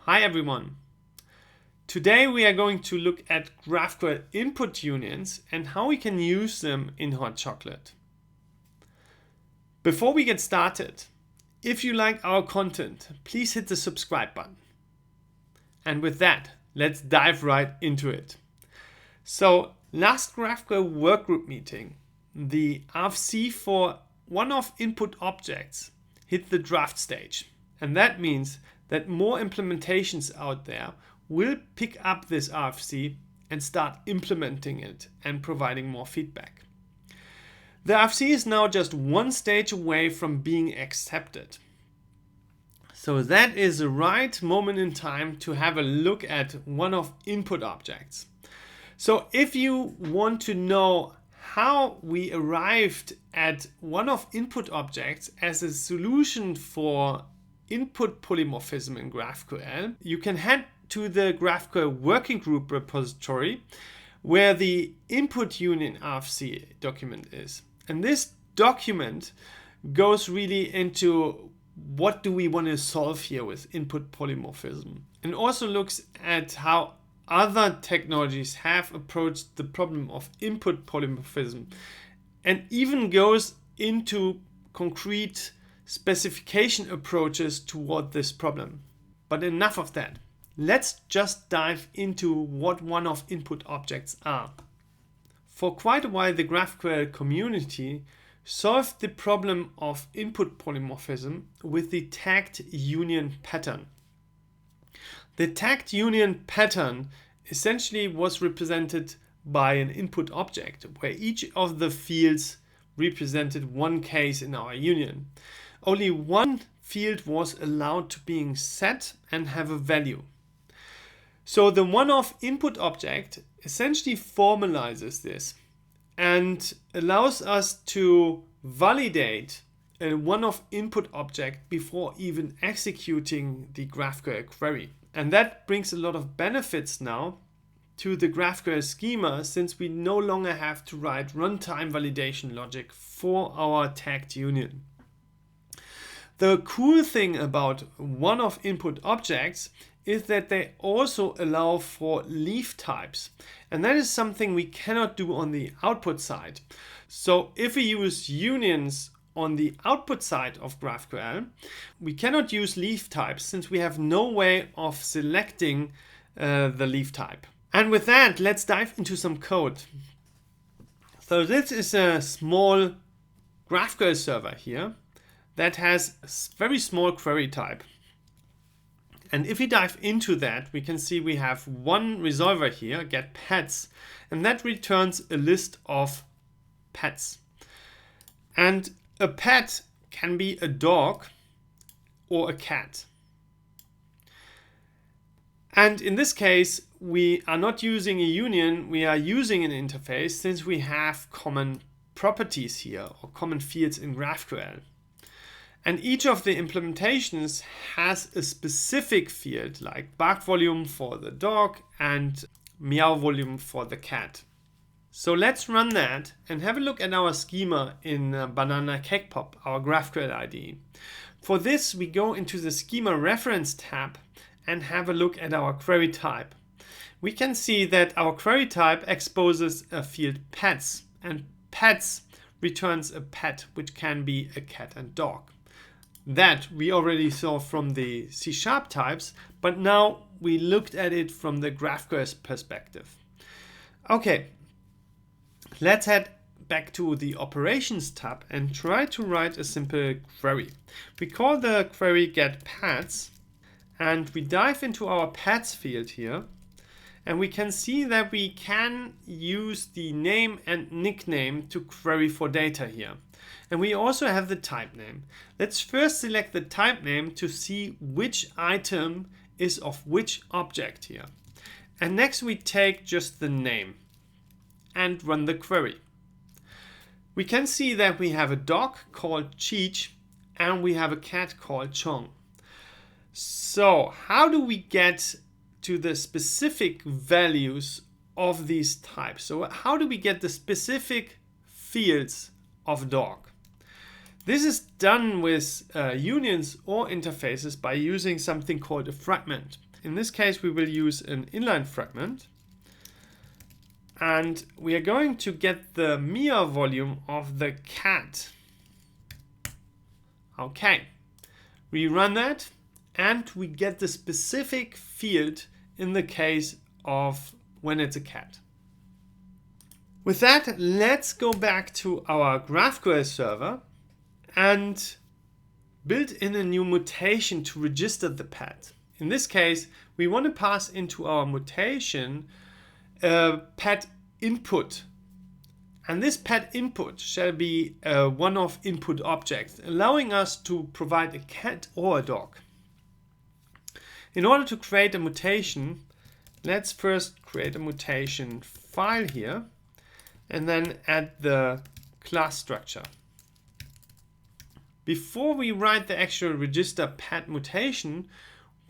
Hi everyone. Today we are going to look at GraphQL input unions and how we can use them in Hot Chocolate. Before we get started, if you like our content, please hit the subscribe button. And with that, let's dive right into it. So last GraphQL workgroup meeting, the RFC for OneOf input objects hit the draft stage. And that means that more implementations out there will pick up this RFC and start implementing it and providing more feedback. The RFC is now just one stage away from being accepted. So that is the right moment in time to have a look at OneOf input objects. So if you want to know how we arrived at OneOf input objects as a solution for input polymorphism in GraphQL, you can head to the GraphQL working group repository where the input union RFC document is. And this document goes really into what do we want to solve here with input polymorphism, and also looks at how other technologies have approached the problem of input polymorphism, and even goes into concrete specification approaches toward this problem. But enough of that. Let's just dive into what OneOf input objects are. For quite a while, the GraphQL community solved the problem of input polymorphism with the tagged union pattern. The tagged union pattern essentially was represented by an input object where each of the fields represented one case in our union. Only one field was allowed to being set and have a value. So the OneOf input object essentially formalizes this and allows us to validate a OneOf input object before even executing the GraphQL query. And that brings a lot of benefits now to the GraphQL schema, since we no longer have to write runtime validation logic for our tagged union. The cool thing about OneOf input objects is that they also allow for leaf types. And that is something we cannot do on the output side. So if we use unions on the output side of GraphQL, we cannot use leaf types since we have no way of selecting the leaf type. And with that, let's dive into some code. So this is a small GraphQL server here that has a very small query type. And if we dive into that, we can see we have one resolver here, get pets, and that returns a list of pets. And a pet can be a dog or a cat. And in this case, we are not using a union, we are using an interface since we have common properties here or common fields in GraphQL. And each of the implementations has a specific field like bark volume for the dog and meow volume for the cat. So let's run that and have a look at our schema in Banana Cake Pop, our GraphQL IDE. For this, we go into the schema reference tab and have a look at our query type. We can see that our query type exposes a field pets, and pets returns a pet, which can be a cat and dog. That we already saw from the C# types, but now we looked at it from the GraphQL perspective. Okay, let's head back to the operations tab and try to write a simple query. We call the query getPets, and we dive into our pets field here, and we can see that we can use the name and nickname to query for data here. And we also have the type name. Let's first select the type name to see which item is of which object here. And next we take just the name and run the query. We can see that we have a dog called Cheech and we have a cat called Chong. So how do we get to the specific values of these types? So how do we get the specific fields of dog? This is done with unions or interfaces by using something called a fragment. In this case, we will use an inline fragment. And we are going to get the mirror volume of the cat. Okay, we run that and we get the specific field in the case of when it's a cat. With that, let's go back to our GraphQL server and build in a new mutation to register the pet. In this case, we want to pass into our mutation pet input. And this pet input shall be a OneOf input object, allowing us to provide a cat or a dog. In order to create a mutation, let's first create a mutation file here and then add the class structure. Before we write the actual register pet mutation,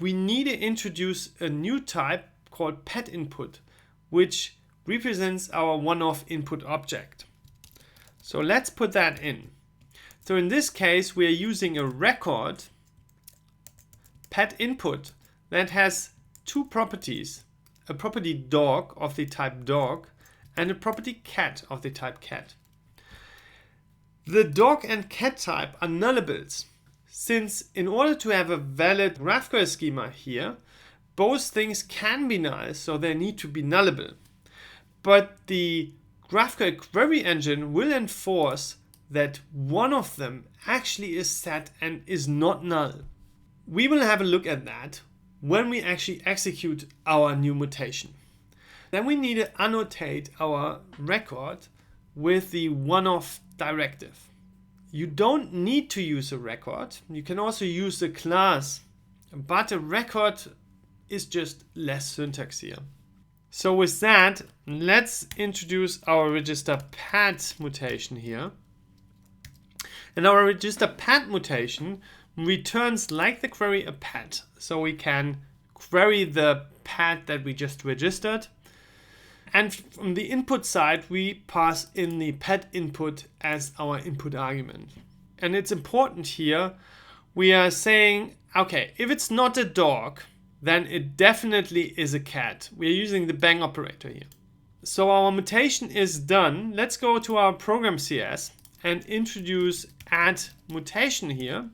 we need to introduce a new type called pet input, which represents our OneOf input object. So let's put that in. So in this case, we are using a record pet input that has two properties, a property dog of the type dog and a property cat of the type cat. The dog and cat type are nullables, since in order to have a valid GraphQL schema here, both things can be null, so they need to be nullable. But the GraphQL query engine will enforce that one of them actually is set and is not null. We will have a look at that when we actually execute our new mutation. Then we need to annotate our record with the OneOf directive. You don't need to use a record. You can also use a class, but a record is just less syntax here. So with that, let's introduce our register pet mutation here. And our register pet mutation returns, like the query, a pet. So we can query the pet that we just registered. And from the input side, we pass in the pet input as our input argument. And it's important here, we are saying, okay, if it's not a dog, then it definitely is a cat. We are using the bang operator here. So our mutation is done. Let's go to our program CS and introduce add mutation here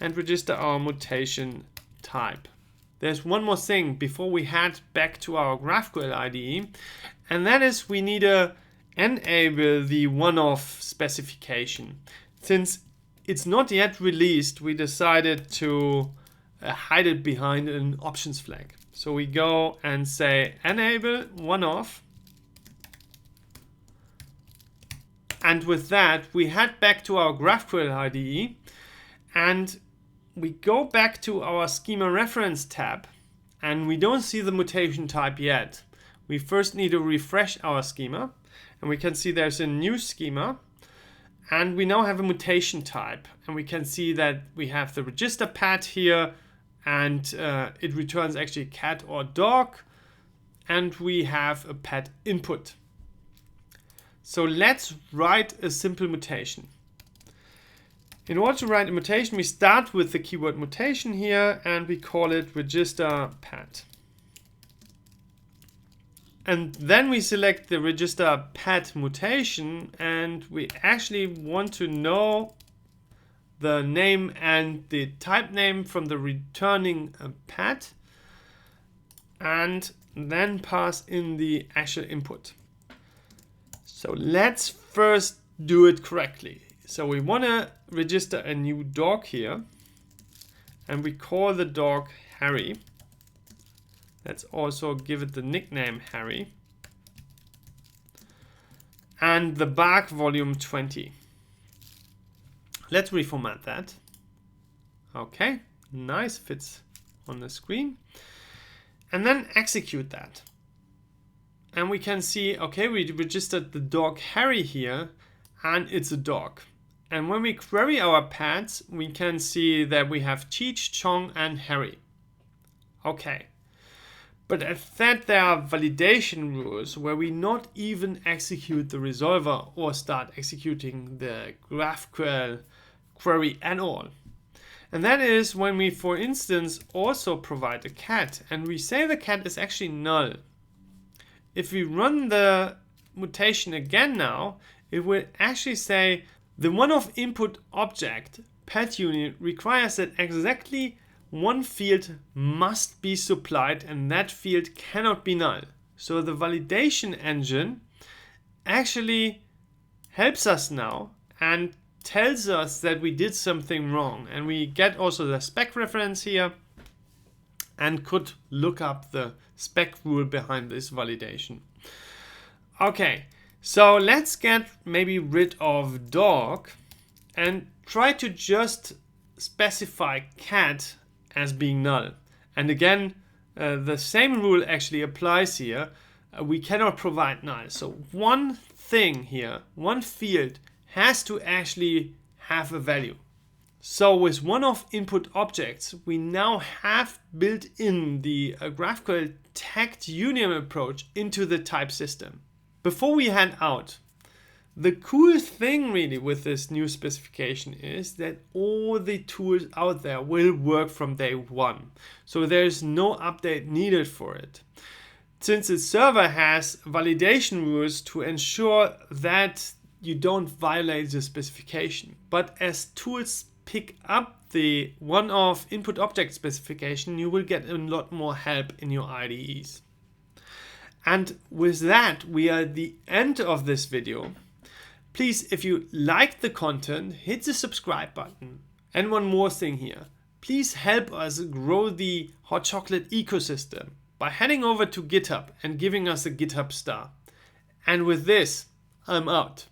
and register our mutation type. There's one more thing before we head back to our GraphQL IDE, and that is we need to enable the OneOf specification. Since it's not yet released, we decided to hide it behind an options flag. So we go and say enable OneOf. And with that, we head back to our GraphQL IDE and we go back to our schema reference tab and we don't see the mutation type yet. We first need to refresh our schema and we can see there's a new schema and we now have a mutation type and we can see that we have the register pet here and it returns actually cat or dog and we have a pet input. So let's write a simple mutation. In order to write a mutation, we start with the keyword mutation here and we call it register pet. And then we select the register pet mutation and we actually want to know the name and the type name from the returning pet and then pass in the actual input. So let's first do it correctly. So we want to register a new dog here and we call the dog Harry. Let's also give it the nickname Harry. And the bark volume 20. Let's reformat that. Okay, nice, fits on the screen. And then execute that. And we can see, okay, we registered the dog Harry here and it's a dog. And when we query our pets, we can see that we have Cheech, Chong and Harry. Okay. But at that there are validation rules where we not even execute the resolver or start executing the GraphQL query at all. And that is when we, for instance, also provide a cat and we say the cat is actually null. If we run the mutation again now, it will actually say the OneOf input object pet unit requires that exactly one field must be supplied and that field cannot be null. So the validation engine actually helps us now and tells us that we did something wrong. And we get also the spec reference here and could look up the spec rule behind this validation. Okay, so let's get maybe rid of dog and try to just specify cat as being null. And again, the same rule actually applies here. We cannot provide null. So one thing here, one field has to actually have a value. So with OneOf input objects, we now have built in the GraphQL tagged union approach into the type system. Before we head out, the cool thing really with this new specification is that all the tools out there will work from day one. So there's no update needed for it. Since the server has validation rules to ensure that you don't violate the specification. But as tools pick up the OneOf input object specification, you will get a lot more help in your IDEs. And with that, we are at the end of this video. Please, if you liked the content, hit the subscribe button. And one more thing here. Please help us grow the Hot Chocolate ecosystem by heading over to GitHub and giving us a GitHub star. And with this, I'm out.